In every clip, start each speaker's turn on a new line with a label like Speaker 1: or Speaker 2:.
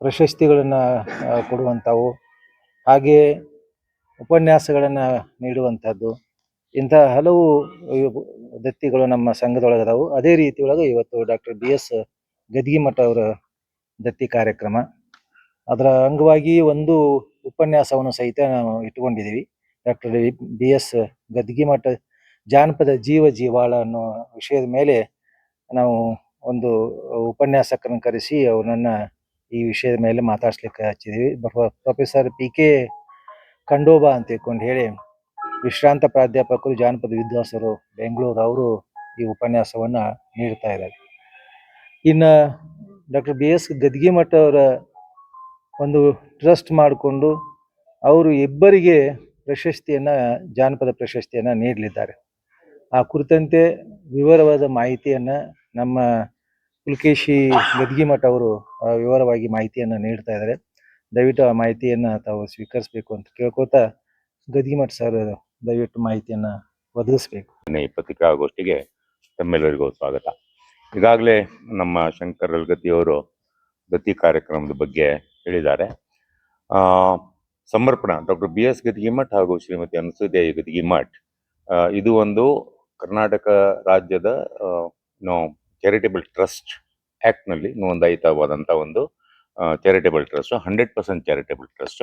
Speaker 1: ಪ್ರಶಸ್ತಿಗಳನ್ನು ಕೊಡುವಂಥವು, ಹಾಗೆಯೇ ಉಪನ್ಯಾಸಗಳನ್ನು ನೀಡುವಂಥದ್ದು, ಇಂತಹ ಹಲವು ದತ್ತಿಗಳು ನಮ್ಮ ಸಂಘದೊಳಗದವು. ಅದೇ ರೀತಿ ಒಳಗೆ ಇವತ್ತು ಡಾಕ್ಟರ್ BS ಗದ್ಗಿಮಠ ಅವರ ದತ್ತಿ ಕಾರ್ಯಕ್ರಮ, ಅದರ ಅಂಗವಾಗಿ ಒಂದು ಉಪನ್ಯಾಸವನ್ನು ಸಹಿತ ನಾವು ಇಟ್ಟುಕೊಂಡಿದ್ದೀವಿ. ಡಾಕ್ಟರ್ BS ಗದ್ಗಿಮಠ ಜಾನಪದ ಜೀವಾಳ ಅನ್ನೋ ವಿಷಯದ ಮೇಲೆ ನಾವು ಒಂದು ಉಪನ್ಯಾಸಕರನ್ನು ಕರೆಸಿ ಅವನನ್ನು ಈ ವಿಷಯದ ಮೇಲೆ ಮಾತಾಡ್ಸ್ಲಿಕ್ಕೆ ಹಚ್ಚಿದ್ದೀವಿ. ಪ್ರೊಫೆಸರ್ PK ಖಂಡೋಬಾ ಅಂತ ತಿಳ್ಕೊಂಡು ಹೇಳಿ ವಿಶ್ರಾಂತ ಪ್ರಾಧ್ಯಾಪಕರು, ಜಾನಪದ ವಿದ್ವಾಂಸರು, ಬೆಂಗಳೂರು, ಅವರು ಈ ಉಪನ್ಯಾಸವನ್ನು ನೀಡ್ತಾ ಇದ್ದಾರೆ. ಇನ್ನು ಡಾಕ್ಟರ್ BS ಗದ್ಗಿಮಠ ಅವರ ಒಂದು ಟ್ರಸ್ಟ್ ಮಾಡಿಕೊಂಡು ಅವರು ಇಬ್ಬರಿಗೆ ಜಾನಪದ ಪ್ರಶಸ್ತಿಯನ್ನು ನೀಡಲಿದ್ದಾರೆ. ಆ ಕುರಿತಂತೆ ವಿವರವಾದ ಮಾಹಿತಿಯನ್ನು ನಮ್ಮ ಪುಲಕೇಶಿ ಗದ್ಗಿಮಠ ಅವರು ವಿವರವಾಗಿ ಮಾಹಿತಿಯನ್ನು ನೀಡ್ತಾ ಇದ್ದಾರೆ. ದಯವಿಟ್ಟು ಆ ಮಾಹಿತಿಯನ್ನು ತಾವು ಸ್ವೀಕರಿಸಬೇಕು ಅಂತ ಕೇಳ್ಕೊತಾ, ಗದ್ಗಿಮಠ ಸರ್ ದಯವಿಟ್ಟು ಮಾಹಿತಿಯನ್ನು ಒದಗಿಸ್ಬೇಕು.
Speaker 2: ಈ ಪತ್ರಿಕಾಗೋಷ್ಠಿಗೆ ತಮ್ಮೆಲ್ಲರಿಗೂ ಸ್ವಾಗತ. ಈಗಾಗಲೇ ನಮ್ಮ ಶಂಕರ್ ಅಲ್ಗತ್ತಿಯವರು ದತ್ತಿ ಕಾರ್ಯಕ್ರಮದ ಬಗ್ಗೆ ಹೇಳಿದ್ದಾರೆ. ಸಮರ್ಪಣಾ ಡಾಕ್ಟರ್ BS ಗದ್ಗಿಮಠ್ ಹಾಗೂ ಶ್ರೀಮತಿ ಅನುಸೂಯ ಗದ್ಗಿಮಠ್, ಇದು ಒಂದು ಕರ್ನಾಟಕ ರಾಜ್ಯದ ಚಾರಿಟೇಬಲ್ ಟ್ರಸ್ಟ್ ಆ್ಯಕ್ಟ್ನಲ್ಲಿ ನೋಂದಾಯಿತವಾದಂಥ ಒಂದು ಚಾರಿಟೇಬಲ್ ಟ್ರಸ್ಟ್, 100% ಚಾರಿಟೇಬಲ್ ಟ್ರಸ್ಟ್.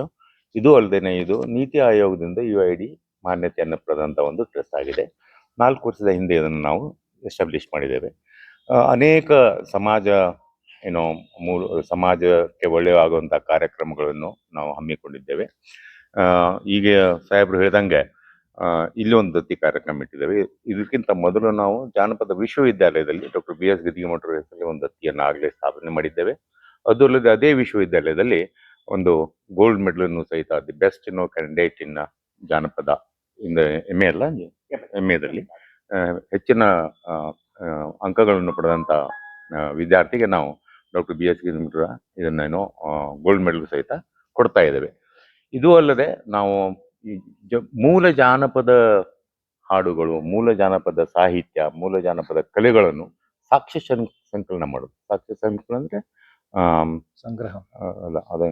Speaker 2: ಇದು ಅಲ್ಲದೆ ಇದು ನೀತಿ ಆಯೋಗದಿಂದ UID ಮಾನ್ಯತೆಯನ್ನು ಪಡೆದಂಥ ಒಂದು ಟ್ರಸ್ಟ್ ಆಗಿದೆ. 4 ವರ್ಷದ ಹಿಂದೆ ಇದನ್ನು ನಾವು ಎಸ್ಟಾಬ್ಲಿಷ್ ಮಾಡಿದ್ದೇವೆ. ಅನೇಕ ಸಮಾಜಕ್ಕೆ ಒಳ್ಳೆಯವಾಗುವಂಥ ಕಾರ್ಯಕ್ರಮಗಳನ್ನು ನಾವು ಹಮ್ಮಿಕೊಂಡಿದ್ದೇವೆ. ಈಗ ಸಾಹೇಬರು ಹೇಳಿದಂಗೆ ಇಲ್ಲಿ ಒಂದು ದತ್ತಿ ಕಾರ್ಯಕ್ರಮ ಇಟ್ಟಿದ್ದೇವೆ. ಇದಕ್ಕಿಂತ ಮೊದಲು ನಾವು ಜಾನಪದ ವಿಶ್ವವಿದ್ಯಾಲಯದಲ್ಲಿ ಡಾಕ್ಟರ್ BS ಗದ್ಗಿಮಠರ ಹೆಸರಲ್ಲಿ ಒಂದು ದತ್ತಿಯನ್ನು ಆಗಲೇ ಸ್ಥಾಪನೆ ಮಾಡಿದ್ದೇವೆ. ಅದು ಅಲ್ಲದೆ ಅದೇ ವಿಶ್ವವಿದ್ಯಾಲಯದಲ್ಲಿ ಒಂದು ಗೋಲ್ಡ್ ಮೆಡಲನ್ನು ಸಹಿತ ದಿ ಬೆಸ್ಟ್ ಕ್ಯಾಂಡಿಡೇಟ್ ಇನ್ ಜಾನಪದ ಇಂದ MAದಲ್ಲಿ ಹೆಚ್ಚಿನ ಅಂಕಗಳನ್ನು ಪಡೆದಂಥ ವಿದ್ಯಾರ್ಥಿಗೆ ನಾವು ಡಾಕ್ಟರ್ BS ಗದ್ಗಿಮಠರ ಇದನ್ನೇನೋ ಗೋಲ್ಡ್ ಮೆಡಲ್ ಸಹಿತ ಕೊಡ್ತಾ ಇದ್ದೇವೆ. ಇದು ಅಲ್ಲದೆ ನಾವು ಮೂಲ ಜಾನಪದ ಹಾಡುಗಳು, ಮೂಲ ಜಾನಪದ ಸಾಹಿತ್ಯ, ಮೂಲ ಜಾನಪದ ಕಲೆಗಳನ್ನು ಸಾಕ್ಷ್ಯ ಸಂಕಲನ ಮಾಡೋದು. ಸಾಕ್ಷ್ಯ ಸಂಕಲನ ಅಂದರೆ
Speaker 1: ಸಂಗ್ರಹ
Speaker 2: ಅಲ್ಲ, ಅದೇ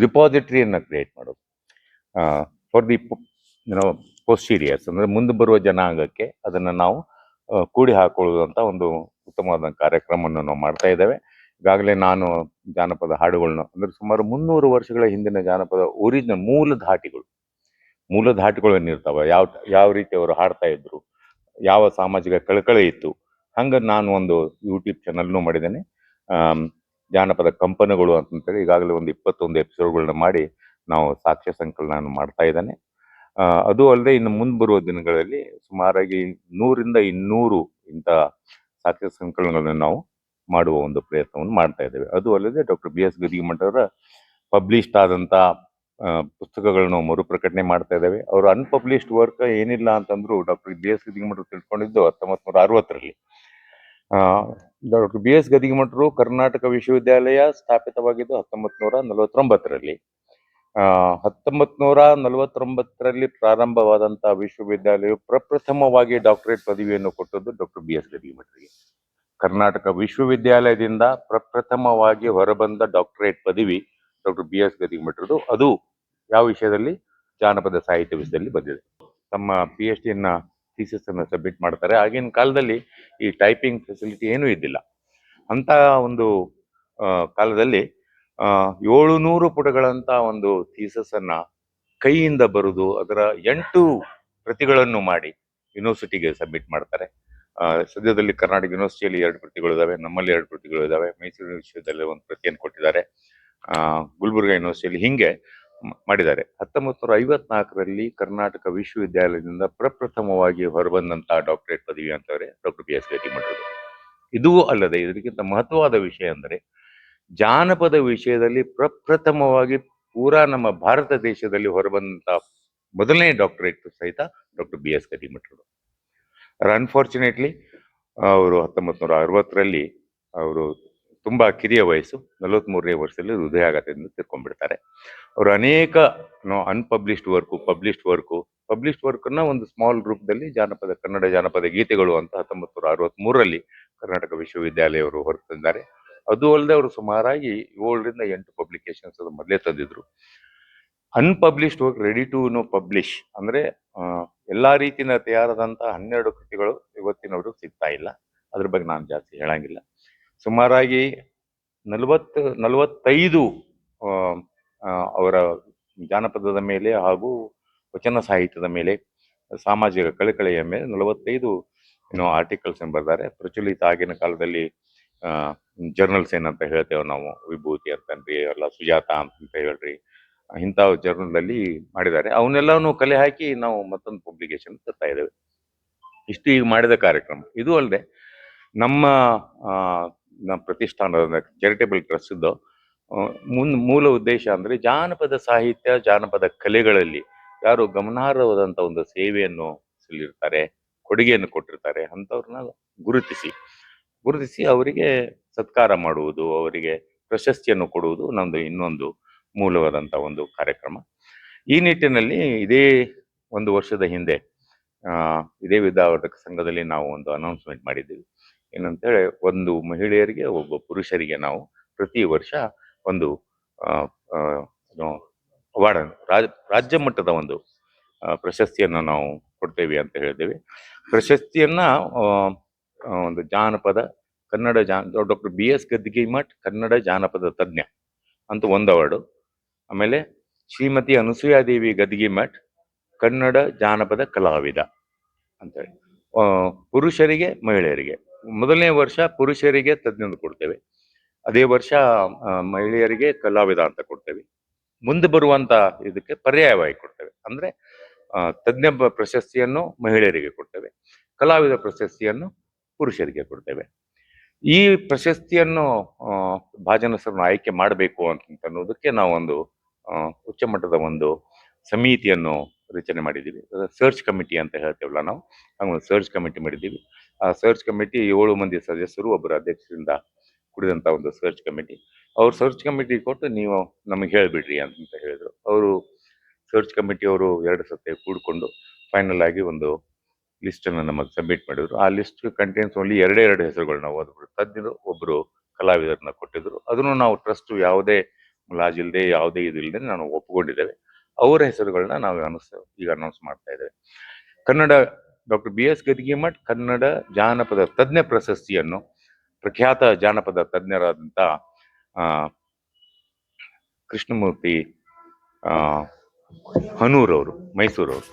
Speaker 2: ರಿಪಾಸಿಟರಿಯನ್ನು ಕ್ರಿಯೇಟ್ ಮಾಡೋದು ಫಾರ್ ದಿ ಪೋಸ್ಟೀರಿಯರ್ಸ್, ಅಂದರೆ ಮುಂದೆ ಬರುವ ಜನಾಂಗಕ್ಕೆ ಅದನ್ನು ನಾವು ಕೂಡಿ ಹಾಕೊಳ್ಳುವಂಥ ಒಂದು ಉತ್ತಮವಾದ ಕಾರ್ಯಕ್ರಮವನ್ನು ನಾವು ಮಾಡ್ತಾ ಇದ್ದೇವೆ. ಈಗಾಗಲೇ ನಾನು ಜಾನಪದ ಹಾಡುಗಳನ್ನ, ಅಂದರೆ ಸುಮಾರು 300 ವರ್ಷಗಳ ಹಿಂದಿನ ಜಾನಪದ ಒರಿಜಿನಲ್ ಮೂಲ ಧಾಟಿಗಳು ಏನಿರ್ತಾವೆ, ಯಾವ ರೀತಿ ಅವರು ಹಾಡ್ತಾ ಇದ್ರು, ಯಾವ ಸಾಮಾಜಿಕ ಕಳಕಳಿ ಇತ್ತು, ಹಂಗೆ ನಾನು ಒಂದು ಯೂಟ್ಯೂಬ್ ಚಾನಲ್ನೂ ಮಾಡಿದ್ದೇನೆ. ಜಾನಪದ ಕಂಪನಗಳು ಅಂತಂತೇಳಿ ಈಗಾಗಲೇ ಒಂದು 21 ಎಪಿಸೋಡ್ಗಳನ್ನ ಮಾಡಿ ನಾವು ಸಾಕ್ಷ್ಯ ಸಂಕಲನ ಮಾಡ್ತಾ ಇದ್ದೇನೆ. ಅದು ಅಲ್ಲದೆ ಇನ್ನು ಮುಂದೆ ಬರುವ ದಿನಗಳಲ್ಲಿ ಸುಮಾರಾಗಿ 100ರಿಂದ 200 ಇಂಥ ಸಾಕ್ಷ್ಯ ಸಂಕಲನಗಳನ್ನು ನಾವು ಮಾಡುವ ಒಂದು ಪ್ರಯತ್ನವನ್ನು ಮಾಡ್ತಾ ಇದ್ದೇವೆ. ಅದು ಅಲ್ಲದೆ ಡಾಕ್ಟರ್ BS ಗದ್ಗಿಮಠರ ಪಬ್ಲಿಷ್ಡ್ ಆದಂಥ ಪುಸ್ತಕಗಳನ್ನು ಮರುಪ್ರಕಟಣೆ ಮಾಡ್ತಾ ಇದ್ದೇವೆ. ಅವರು ಅನ್ಪಬ್ಲಿಷ್ಡ್ ವರ್ಕ್ ಏನಿಲ್ಲ ಅಂತಂದ್ರು ಡಾಕ್ಟರ್ BS ಗದ್ಗಿಮಠರು ತಿಳ್ಕೊಂಡಿದ್ದು 1960ರಲ್ಲಿ. ಡಾಕ್ಟರ್ BS ಗದ್ಗಿಮಠರು ಕರ್ನಾಟಕ ವಿಶ್ವವಿದ್ಯಾಲಯ ಸ್ಥಾಪಿತವಾಗಿದ್ದು 1949ರಲ್ಲಿ. 1949ರಲ್ಲಿ ಪ್ರಾರಂಭವಾದಂಥ ವಿಶ್ವವಿದ್ಯಾಲಯವು ಪ್ರಪ್ರಥಮವಾಗಿ ಡಾಕ್ಟರೇಟ್ ಪದವಿಯನ್ನು ಕೊಟ್ಟದ್ದು ಡಾಕ್ಟರ್ BS ಗದ್ಗಿಮಠರಿಗೆ. ಕರ್ನಾಟಕ ವಿಶ್ವವಿದ್ಯಾಲಯದಿಂದ ಪ್ರಪ್ರಥಮವಾಗಿ ಹೊರಬಂದ ಡಾಕ್ಟರೇಟ್ ಪದವಿ ಡಾಕ್ಟರ್ BS ಗದ್ಗಿಮಠರದು. ಅದು ಯಾವ ವಿಷಯದಲ್ಲಿ? ಜಾನಪದ ಸಾಹಿತ್ಯ ವಿಷಯದಲ್ಲಿ ಬಂದಿದೆ. ತಮ್ಮ PhD ಥೀಸಿಸನ್ನು ಸಬ್ಮಿಟ್ ಮಾಡ್ತಾರೆ. ಆಗಿನ ಕಾಲದಲ್ಲಿ ಈ ಟೈಪಿಂಗ್ ಫೆಸಿಲಿಟಿ ಏನೂ ಇದ್ದಿಲ್ಲ. ಅಂತ ಒಂದು ಕಾಲದಲ್ಲಿ 700 ಪುಟಗಳಂತ ಒಂದು ಥೀಸಸ್ಸನ್ನು ಕೈಯಿಂದ ಬರೆದು ಅದರ 8 ಪ್ರತಿಗಳನ್ನು ಮಾಡಿ ಯೂನಿವರ್ಸಿಟಿಗೆ ಸಬ್ಮಿಟ್ ಮಾಡ್ತಾರೆ. ಸದ್ಯದಲ್ಲಿ ಕರ್ನಾಟಕ ಯೂನಿವರ್ಸಿಟಿಯಲ್ಲಿ 2 ಪ್ರತಿಗಳು ಇದಾವೆ, ನಮ್ಮಲ್ಲಿ 2 ಪ್ರತಿಗಳು ಇದಾವೆ, ಮೈಸೂರು ವಿಶ್ವವಿದ್ಯಾಲಯ ಒಂದು ಪ್ರತಿಯನ್ನು ಕೊಟ್ಟಿದ್ದಾರೆ, ಗುಲ್ಬರ್ಗಾ ಯೂನಿವರ್ಸಿಟಿಯಲ್ಲಿ ಹಿಂಗೆ ಮಾಡಿದ್ದಾರೆ. 1954ರಲ್ಲಿ ಕರ್ನಾಟಕ ವಿಶ್ವವಿದ್ಯಾಲಯದಿಂದ ಪ್ರಪ್ರಥಮವಾಗಿ ಹೊರಬಂದಂಥ ಡಾಕ್ಟರೇಟ್ ಪದವಿ ಅಂತಂದರೆ ಡಾಕ್ಟರ್ BS ಗದ್ಗಿಮಠರು. ಇದೂ ಅಲ್ಲದೆ ಇದಕ್ಕಿಂತ ಮಹತ್ವವಾದ ವಿಷಯ ಅಂದರೆ ಜಾನಪದ ವಿಷಯದಲ್ಲಿ ಪ್ರಪ್ರಥಮವಾಗಿ ಪೂರಾ ನಮ್ಮ ಭಾರತ ದೇಶದಲ್ಲಿ ಹೊರಬಂದಂಥ ಮೊದಲನೇ ಡಾಕ್ಟರೇಟ್ ಸಹಿತ ಡಾಕ್ಟರ್ BS ಗದ್ಗಿಮಠರು. ಅನ್ಫಾರ್ಚುನೇಟ್ಲಿ ಅವರು 1960ರಲ್ಲಿ ಅವರು ತುಂಬ ಕಿರಿಯ ವಯಸ್ಸು, 43ನೇ ವರ್ಷದಲ್ಲಿ ಹೃದಯಾಘಾತದಿಂದ ತೀರ್ಕೊಂಡ್ಬಿಡ್ತಾರೆ. ಅವರು ಅನೇಕ ಅನ್ಪಬ್ಲಿಷ್ಡ್ ಪಬ್ಲಿಷ್ಡ್ ವರ್ಕನ್ನು ಒಂದು ಸ್ಮಾಲ್ ರೂಪದಲ್ಲಿ ಕನ್ನಡ ಜಾನಪದ ಗೀತೆಗಳು ಅಂತ 1963ರಲ್ಲಿ ಕರ್ನಾಟಕ ವಿಶ್ವವಿದ್ಯಾಲಯವರು ಹೊರತಂದಿದ್ದಾರೆ. ಅದು ಅಲ್ಲದೆ ಅವರು ಸುಮಾರಾಗಿ 7ರಿಂದ 8 ಪಬ್ಲಿಕೇಶನ್ಸ್ ಅದು ಮೊದಲೇ ತಂದಿದ್ರು. ಅನ್ಪಬ್ಲಿಷ್ಡ್ ವರ್ಕ್ ರೆಡಿ ಟು ಪಬ್ಲಿಷ್ ಅಂದ್ರೆ ಎಲ್ಲಾ ರೀತಿಯ ತಯಾರಾದಂತಹ 12 ಕೃತಿಗಳು ಇವತ್ತಿನವರು ಸಿಗ್ತಾ ಇಲ್ಲ. ಅದ್ರ ಬಗ್ಗೆ ನಾನು ಜಾಸ್ತಿ ಹೇಳಂಗಿಲ್ಲ. ಸುಮಾರಾಗಿ 45 ಅವರ ಜಾನಪದದ ಮೇಲೆ ಹಾಗೂ ವಚನ ಸಾಹಿತ್ಯದ ಮೇಲೆ, ಸಾಮಾಜಿಕ ಕಳಕಳಿಯ ಮೇಲೆ 45 ಆರ್ಟಿಕಲ್ಸ್ ಬರೆದಾರೆ. ಪ್ರಚಲಿತ ಆಗಿನ ಕಾಲದಲ್ಲಿ ಜರ್ನಲ್ಸ್ ಏನಂತ ಹೇಳ್ತೇವೆ ನಾವು, ವಿಭೂತಿ ಅಂತನ್ರಿ, ಅಲ್ಲ ಸುಜಾತ ಅಂತ ಹೇಳ್ರಿ, ಇಂಥ ಜರ್ನಲ್ ಅಲ್ಲಿ ಮಾಡಿದ್ದಾರೆ. ಅವನ್ನೆಲ್ಲವನ್ನು ಕಲೆ ಹಾಕಿ ನಾವು ಮತ್ತೊಂದು ಪಬ್ಲಿಕೇಶನ್ ತರ್ತಾ ಇದ್ದೇವೆ. ಇಷ್ಟು ಈಗ ಮಾಡಿದ ಕಾರ್ಯಕ್ರಮ. ಇದು ಅಲ್ಲದೆ ನಮ್ಮ ಪ್ರತಿಷ್ಠಾನದ ಚಾರಿಟೇಬಲ್ ಟ್ರಸ್ಟ್ ಮೂಲ ಉದ್ದೇಶ ಅಂದ್ರೆ ಜಾನಪದ ಸಾಹಿತ್ಯ, ಜಾನಪದ ಕಲೆಗಳಲ್ಲಿ ಯಾರು ಗಮನಾರ್ಹವಾದಂತ ಒಂದು ಸೇವೆಯನ್ನು ಸಲ್ಲಿರ್ತಾರೆ, ಕೊಡುಗೆಯನ್ನು ಕೊಟ್ಟಿರ್ತಾರೆ, ಅಂಥವ್ರನ್ನ ಗುರುತಿಸಿ ಅವರಿಗೆ ಸತ್ಕಾರ ಮಾಡುವುದು, ಅವರಿಗೆ ಪ್ರಶಸ್ತಿಯನ್ನು ಕೊಡುವುದು ನಮ್ದು ಇನ್ನೊಂದು ಮೂಲವಾದಂತ ಒಂದು ಕಾರ್ಯಕ್ರಮ. ಈ ನಿಟ್ಟಿನಲ್ಲಿ ಇದೇ 1 ವರ್ಷದ ಹಿಂದೆ ಇದೇ ವಿದ್ಯಾವರ್ಧಕ ಸಂಘದಲ್ಲಿ ನಾವು ಒಂದು ಅನೌನ್ಸ್ಮೆಂಟ್ ಮಾಡಿದ್ದೀವಿ. ಏನಂತೇಳಿ, ಒಂದು ಮಹಿಳೆಯರಿಗೆ, ಒಬ್ಬ ಪುರುಷರಿಗೆ ನಾವು ಪ್ರತಿ ವರ್ಷ ಒಂದು ಅವಾರ್ಡ್, ರಾಜ್ಯ ಮಟ್ಟದ ಒಂದು ಪ್ರಶಸ್ತಿಯನ್ನು ನಾವು ಕೊಡ್ತೇವೆ ಅಂತ ಹೇಳಿದ್ದೇವೆ. ಪ್ರಶಸ್ತಿಯನ್ನ ಒಂದು ಜಾನಪದ ಕನ್ನಡ ಡಾಕ್ಟರ್ BS ಗದ್ದಿಗೆಮಠ್ ಕನ್ನಡ ಜಾನಪದ ತಜ್ಞ ಅಂತ ಒಂದು ಅವಾರ್ಡು. ಆಮೇಲೆ ಶ್ರೀಮತಿ ಅನಸೂಯಾದೇವಿ ಗದ್ದಿಗೆಮಠ್ ಕನ್ನಡ ಜಾನಪದ ಕಲಾವಿದ ಅಂತೇಳಿ ಪುರುಷರಿಗೆ, ಮಹಿಳೆಯರಿಗೆ. ಮೊದಲನೇ ವರ್ಷ ಪುರುಷರಿಗೆ ತಜ್ಞ ಕೊಡ್ತೇವೆ, ಅದೇ ವರ್ಷ ಮಹಿಳೆಯರಿಗೆ ಕಲಾವಿದ ಅಂತ ಕೊಡ್ತೇವೆ. ಮುಂದೆ ಬರುವಂತ ಇದಕ್ಕೆ ಪರ್ಯಾಯವಾಗಿ ಕೊಡ್ತೇವೆ. ಅಂದ್ರೆ ತಜ್ಞ ಪ್ರಶಸ್ತಿಯನ್ನು ಮಹಿಳೆಯರಿಗೆ ಕೊಡ್ತೇವೆ, ಕಲಾವಿದ ಪ್ರಶಸ್ತಿಯನ್ನು ಪುರುಷರಿಗೆ ಕೊಡ್ತೇವೆ. ಈ ಪ್ರಶಸ್ತಿಯನ್ನು ಭಾಜನಸರನ್ನು ಆಯ್ಕೆ ಮಾಡಬೇಕು ಅಂತ ಅನ್ನೋದಕ್ಕೆ ನಾವು ಒಂದು ಉಚ್ಚ ಮಟ್ಟದ ಒಂದು ಸಮಿತಿಯನ್ನು ರಚನೆ ಮಾಡಿದ್ದೀವಿ. ಸರ್ಚ್ ಕಮಿಟಿ ಅಂತ ಹೇಳ್ತೇವಲ್ಲ ನಾವು, ಒಂದು ಸರ್ಚ್ ಕಮಿಟಿ ಮಾಡಿದ್ದೀವಿ. ಆ ಸರ್ಚ್ ಕಮಿಟಿ 7 ಮಂದಿ ಸದಸ್ಯರು, ಒಬ್ಬರು ಅಧ್ಯಕ್ಷರಿಂದ ಕುಡಿದಂತ ಒಂದು ಸರ್ಚ್ ಕಮಿಟಿ. ಅವ್ರು ಸರ್ಚ್ ಕಮಿಟಿ ಕೊಟ್ಟು ನೀವು ನಮಗೆ ಹೇಳ್ಬಿಡ್ರಿ ಅಂತ ಹೇಳಿದ್ರು. ಅವರು ಸರ್ಚ್ ಕಮಿಟಿ ಅವರು 2 ಸತಿ ಕೂಡ್ಕೊಂಡು ಫೈನಲ್ ಆಗಿ ಒಂದು ಲಿಸ್ಟ್ ಅನ್ನು ನಮಗೆ ಸಬ್ಮಿಟ್ ಮಾಡಿದ್ರು. ಆ ಲಿಸ್ಟ್ ಕಂಟೇನ್ಸ್ ಓನ್ಲಿ 2 ಹೆಸರುಗಳು. ನಾವು ಒಬ್ಬರು ತಜ್ಞರು, ಒಬ್ಬರು ಕಲಾವಿದರನ್ನ ಕೊಟ್ಟಿದ್ರು. ಅದನ್ನು ನಾವು ಟ್ರಸ್ಟ್ ಯಾವುದೇ ಲಾಜ್ ಇಲ್ಲದೆ, ಯಾವುದೇ ಇದಿಲ್ಲದೆ ನಾನು ಒಪ್ಪಿಕೊಂಡಿದ್ದೇವೆ. ಅವರ ಹೆಸರುಗಳನ್ನ ನಾವು ಈಗ ಅನೌನ್ಸ್ ಮಾಡ್ತಾ ಇದ್ದೇವೆ. ಕನ್ನಡ ಡಾಕ್ಟರ್ BS ಗದ್ದಿಗೆಮಠ್ ಕನ್ನಡ ಜಾನಪದ ತಜ್ಞ ಪ್ರಶಸ್ತಿಯನ್ನು ಪ್ರಖ್ಯಾತ ಜಾನಪದ ತಜ್ಞರಾದಂಥ ಕೃಷ್ಣಮೂರ್ತಿ ಹನೂರವರು, ಮೈಸೂರವರು,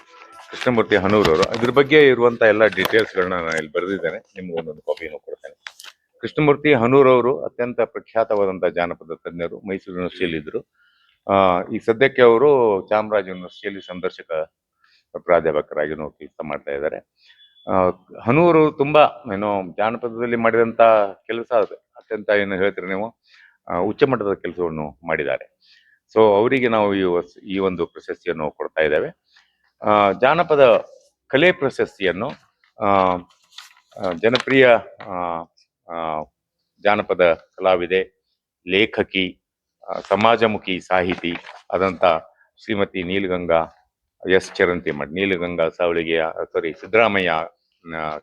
Speaker 2: ಕೃಷ್ಣಮೂರ್ತಿ ಹನೂರವರು, ಇದ್ರ ಬಗ್ಗೆ ಇರುವಂತ ಎಲ್ಲ ಡೀಟೇಲ್ಸ್ಗಳನ್ನ ನಾನು ಇಲ್ಲಿ ಬರೆದಿದ್ದೇನೆ. ನಿಮ್ಗೆ ಒಂದೊಂದು ಕಾಪಿಯನ್ನು ಕೊಡ್ತೇನೆ. ಕೃಷ್ಣಮೂರ್ತಿ ಹನೂರವರು ಅತ್ಯಂತ ಪ್ರಖ್ಯಾತವಾದಂತಹ ಜಾನಪದ ತಜ್ಞರು, ಮೈಸೂರು ಯೂನಿವರ್ಸಿಟಿಯಲ್ಲಿ ಇದ್ರು. ಈ ಸದ್ಯಕ್ಕೆ ಅವರು ಚಾಮರಾಜ ಯೂನಿವರ್ಸಿಟಿಯಲ್ಲಿ ಸಂದರ್ಶಕ ಪ್ರಾಧ್ಯಾಪಕರಾಗಿ ಕೆಲಸ ಮಾಡ್ತಾ ಇದ್ದಾರೆ. ಹನೂರು ತುಂಬಾ ಜಾನಪದದಲ್ಲಿ ಮಾಡಿದಂತ ಕೆಲಸ ಅತ್ಯಂತ ಏನು ಹೇಳ್ತೀರಿ ನೀವು, ಉಚ್ಚ ಮಟ್ಟದ ಕೆಲಸವನ್ನು ಮಾಡಿದ್ದಾರೆ. ಸೊ ಅವರಿಗೆ ನಾವು ಈ ಒಂದು ಪ್ರಶಸ್ತಿಯನ್ನು ಕೊಡ್ತಾ ಇದ್ದೇವೆ. ಜಾನಪದ ಕಲೆ ಪ್ರಶಸ್ತಿಯನ್ನು ಜನಪ್ರಿಯ ಜಾನಪದ ಕಲಾವಿದೆ, ಲೇಖಕಿ, ಸಮಾಜಮುಖಿ ಸಾಹಿತಿ ಆದಂತ ಶ್ರೀಮತಿ ನೀಲಗಂಗಾ ಎಸ್ ಚರಂತಿಮಠ್, ನೀಲಗಂಗಾ ಸಾವಳಿಗೆಯ ಸಿದ್ದರಾಮಯ್ಯ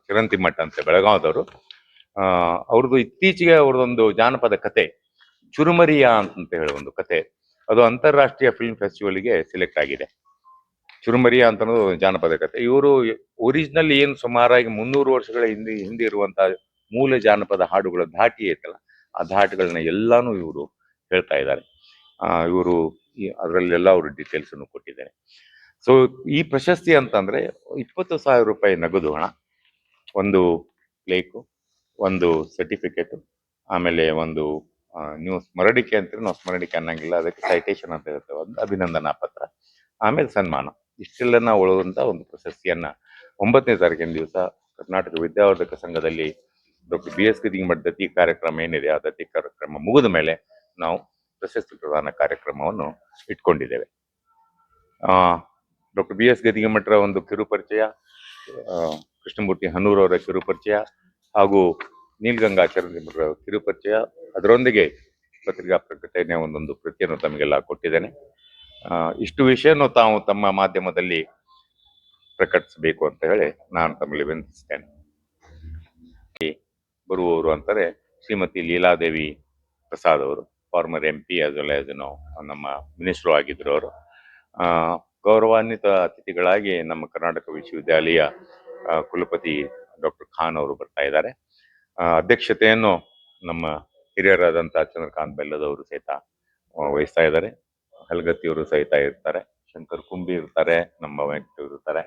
Speaker 2: ಚರಂತಿಮಠ್ ಅಂತ ಬೆಳಗಾವದವರು. ಅವ್ರದ್ದು ಇತ್ತೀಚೆಗೆ ಅವ್ರದ್ದೊಂದು ಜಾನಪದ ಕತೆ ಚುರುಮರಿಯ ಅಂತ ಹೇಳೋ ಒಂದು ಕತೆ, ಅದು ಅಂತಾರಾಷ್ಟ್ರೀಯ ಫಿಲ್ಮ್ ಫೆಸ್ಟಿವಲ್ಗೆ ಸೆಲೆಕ್ಟ್ ಆಗಿದೆ. ಚುರುಮರಿಯ ಅಂತ ಅನ್ನೋದು ಜಾನಪದ ಕತೆ. ಇವರು ಒರಿಜಿನಲ್ ಏನು ಸುಮಾರಾಗಿ 300 ವರ್ಷಗಳ ಹಿಂದೆ ಇರುವಂತಹ ಮೂಲ ಜಾನಪದ ಹಾಡುಗಳ ಧಾಟಿ ಐತಲ್ಲ, ಆ ಧಾಟಿಗಳನ್ನ ಎಲ್ಲಾನು ಇವರು ಹೇಳ್ತಾ ಇದ್ದಾರೆ. ಇವರು ಅದರಲ್ಲೆಲ್ಲ ಅವರು ಡೀಟೇಲ್ಸ್ ಅನ್ನು ಕೊಟ್ಟಿದ್ದಾರೆ. ಸೊ ಈ ಪ್ರಶಸ್ತಿ ಅಂತಂದ್ರೆ 20,000 ರೂಪಾಯಿ ನಗದು ಹಣ, ಒಂದು ಪ್ಲೇಕು, ಒಂದು ಸರ್ಟಿಫಿಕೇಟ್, ಆಮೇಲೆ ಒಂದು ನೀವು ಸ್ಮರಣಿಕೆ ಅಂತೀರಿ, ನಾವು ಸ್ಮರಣಿಕೆ ಅನ್ನಂಗಿಲ್ಲ, ಅದಕ್ಕೆ ಸೈಟೇಷನ್ ಅಂತ ಇರ್ತೇವೆ, ಒಂದು ಅಭಿನಂದನಾ ಪತ್ರ, ಆಮೇಲೆ ಸನ್ಮಾನ. ಇಷ್ಟೆಲ್ಲನ ಒಳಗೊಂಡ ಒಂದು ಪ್ರಶಸ್ತಿಯನ್ನ 9ನೇ ತಾರೀಕಿನ ದಿವಸ ಕರ್ನಾಟಕ ವಿದ್ಯಾವರ್ಧಕ ಸಂಘದಲ್ಲಿ ಡಾಕ್ಟರ್ BS ಗದ್ದಿಗೆಮಠ್ ದತ್ತಿ ಕಾರ್ಯಕ್ರಮ ಏನಿದೆ, ಆ ದತ್ತಿ ಕಾರ್ಯಕ್ರಮ ಮುಗಿದ ಮೇಲೆ ನಾವು ಪ್ರಶಸ್ತಿ ಪ್ರದಾನ ಕಾರ್ಯಕ್ರಮವನ್ನು ಇಟ್ಕೊಂಡಿದ್ದೇವೆ. ಡಾಕ್ಟರ್ BS ಗದ್ದಿಗೆಮಠರ ಒಂದು ಕಿರುಪರಿಚಯ, ಕೃಷ್ಣಮೂರ್ತಿ ಹನೂರವರ ಕಿರುಪರಿಚಯ ಹಾಗೂ ನೀಲಗಂಗಾ ಚರಂತಿಮಠರ ಕಿರುಪರಿಚಯ, ಅದರೊಂದಿಗೆ ಪತ್ರಿಕಾ ಪ್ರಕಟಣೆಯ ಒಂದೊಂದು ಪ್ರತಿಯನ್ನು ತಮಗೆಲ್ಲ ಕೊಟ್ಟಿದ್ದೇನೆ. ಇಷ್ಟು ವಿಷಯವನ್ನು ತಾವು ತಮ್ಮ ಮಾಧ್ಯಮದಲ್ಲಿ ಪ್ರಕಟಿಸಬೇಕು ಅಂತ ಹೇಳಿ ನಾನು ತಮ್ಮಲ್ಲಿ ವಿನಂತಿಸ್ತೇನೆ. ಬರುವವರು ಅಂತಾರೆ ಶ್ರೀಮತಿ ಲೀಲಾದೇವಿ ಪ್ರಸಾದ್ ಅವರು, farmer MP as well as ನಮ್ಮ ಮಿನಿಸ್ಟ್ರು ಆಗಿದ್ರು ಅವರು. ಗೌರವಾನ್ವಿತ ಅತಿಥಿಗಳಾಗಿ ನಮ್ಮ ಕರ್ನಾಟಕ ವಿಶ್ವವಿದ್ಯಾಲಯ ಕುಲಪತಿ ಡಾಕ್ಟರ್ ಖಾನ್ ಅವರು ಬರ್ತಾ ಇದ್ದಾರೆ. ಅಧ್ಯಕ್ಷತೆಯನ್ನು ನಮ್ಮ ಹಿರಿಯರಾದಂಥ ಚಂದ್ರಕಾಂತ್ ಬೆಲ್ಲದವರು ಸಹಿತ ವಹಿಸ್ತಾ ಇದ್ದಾರೆ. ಹಲಗತ್ತಿಯವರು ಸಹಿತ ಇರ್ತಾರೆ, ಶಂಕರ್ ಕುಂಬಿ ಇರ್ತಾರೆ, ನಮ್ಮ ವೆಂಕಟವರು ಇರ್ತಾರೆ,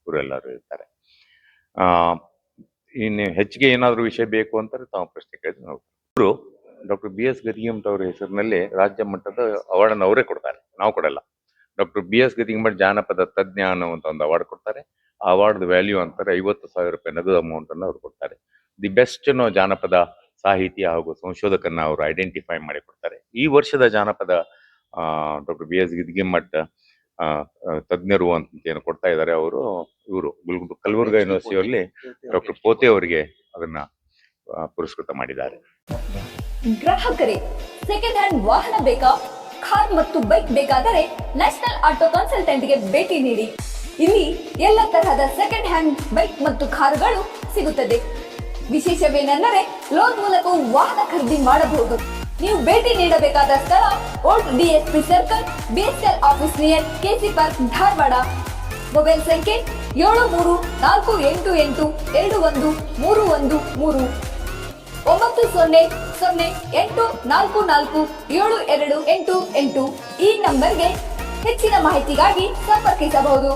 Speaker 2: ಇವರೆಲ್ಲರೂ ಇರ್ತಾರೆ. ಇನ್ನು ಹೆಚ್ಚಿಗೆ ಏನಾದರೂ ವಿಷಯ ಬೇಕು ಅಂತಾರೆ ತಾವು ಪ್ರಶ್ನೆ ಕೇಳಿದ್ರೆ ನಾವು ಇವರು ಡಾಕ್ಟರ್ BS ಗದಿಗೆಮಠ ಅವರ ಹೆಸರಿನಲ್ಲಿ ರಾಜ್ಯ ಮಟ್ಟದ ಅವಾರ್ಡನ್ನು ಅವರೇ ಕೊಡ್ತಾರೆ, ನಾವು ಕೊಡಲ್ಲ. ಡಾಕ್ಟರ್ BS ಗದಿಗೆಮಠ ಜಾನಪದ ತಜ್ಞ ಅನ್ನುವಂಥ ಒಂದು ಅವಾರ್ಡ್ ಕೊಡ್ತಾರೆ. ಆ ಅವಾರ್ಡ್ ವ್ಯಾಲ್ಯೂ ಅಂತಾರೆ 50,000 ರೂಪಾಯಿ ನಗದು ಅಮೌಂಟ್ ಅನ್ನು ಅವ್ರು ಕೊಡ್ತಾರೆ. ದಿ ಬೆಸ್ಟ್ ಜಾನಪದ ಸಾಹಿತ್ಯ ಹಾಗೂ ಸಂಶೋಧಕರನ್ನ ಅವರು ಐಡೆಂಟಿಫೈ ಮಾಡಿ ಕೊಡ್ತಾರೆ. ಈ ವರ್ಷದ ಜಾನಪದ ಡಾಕ್ಟರ್ BS ಗದಿಗೆಮಠ ತಜ್ಞರು ಅಂತ ಏನು ಕೊಡ್ತಾ ಇದ್ದಾರೆ ಅವರು, ಇವರು ಕಲಬುರ್ಗಾ ಯೂನಿವರ್ಸಿಟಿಯಲ್ಲಿ ಡಾಕ್ಟರ್ ಪೋತೆ ಅವರಿಗೆ ಅದನ್ನ ಪುರಸ್ಕೃತ ಮಾಡಿದ್ದಾರೆ.
Speaker 3: ಗ್ರಾಹಕರೇ, ಸೆಕೆಂಡ್ ಹ್ಯಾಂಡ್ ವಾಹನ ಬೇಕಾ? ಕಾರ್ ಮತ್ತು ಬೈಕ್ ಬೇಕಾದರೆ ನ್ಯಾಷನಲ್ ಆಟೋ ಕನ್ಸಲ್ಟೆಂಟ್ಗೆ ಭೇಟಿ ನೀಡಿ. ಇಲ್ಲಿ ಎಲ್ಲ ತರಹದ ಸೆಕೆಂಡ್ ಹ್ಯಾಂಡ್ ಬೈಕ್ ಮತ್ತು ಕಾರುಗಳು ಸಿಗುತ್ತದೆ. ವಿಶೇಷವೇನೆಂದರೆ ಲೋನ್ ಮೂಲಕ ವಾಹನ ಖರೀದಿ ಮಾಡಬಹುದು. ನೀವು ಭೇಟಿ ನೀಡಬೇಕಾದ ಸ್ಥಳ old DSP circle, BSL office near KC park, Dharwad. Mobile ಸಂಖ್ಯೆ 7348821313 9008447288. ಈ ನಂಬರ್ಗೆ ಹೆಚ್ಚಿನ ಮಾಹಿತಿಗಾಗಿ ಸಂಪರ್ಕಿಸಬಹುದು.